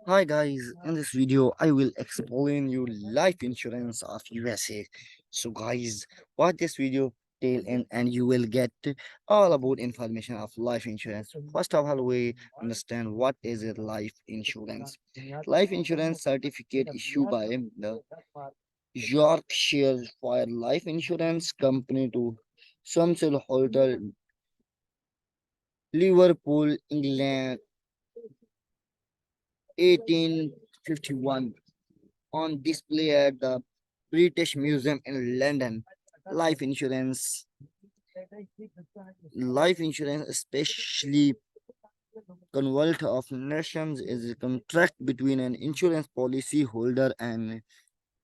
Hi guys, in this video I will explain you life insurance of USA. So guys, watch this video till end and you will get all about information of life insurance. First of all, we understand what is a life insurance. Life insurance certificate issued by the Yorkshire Fire Life Insurance Company to Sunsil Hotel, Liverpool, England, 1851. On display at the British Museum in London. Life insurance, life insurance, especially convert of nations, is a contract between an insurance policy holder and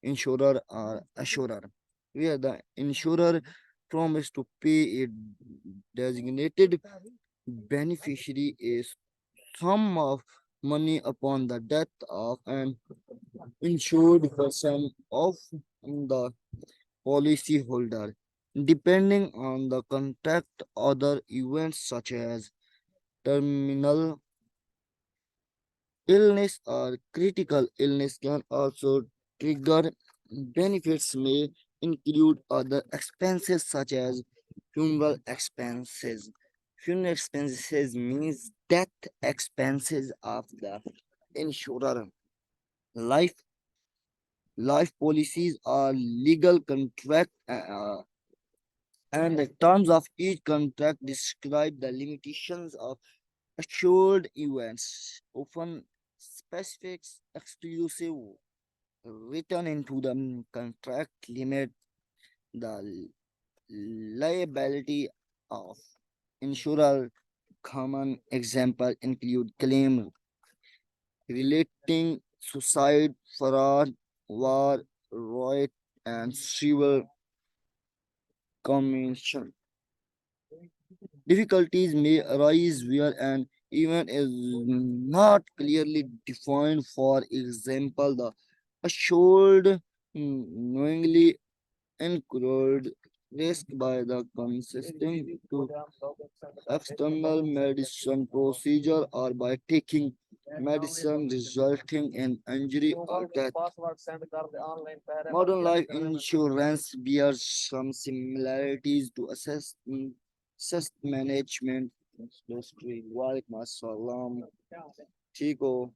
insurer or assurer, where the insurer promises to pay a designated beneficiary a sum of money upon the death of an insured person of the policyholder, depending on the contract. Other events such as terminal illness or critical illness can also trigger benefits. May include other expenses such as funeral expenses. Funeral expenses means death expenses of the insurer. Life life policies are legal contract, and the terms of each contract describe the limitations of assured events, often specific exclusive written into the contract limit the liability of insurer. Common example include claim relating suicide, fraud, war, riot, and civil commission. Difficulties may arise where an event is not clearly defined. For example, the assured knowingly incurred risk by the consisting to external medicine procedure or by taking medicine resulting in injury or death. Modern life insurance bears some similarities to assess management industry. Walaikum assalam. ठीक हो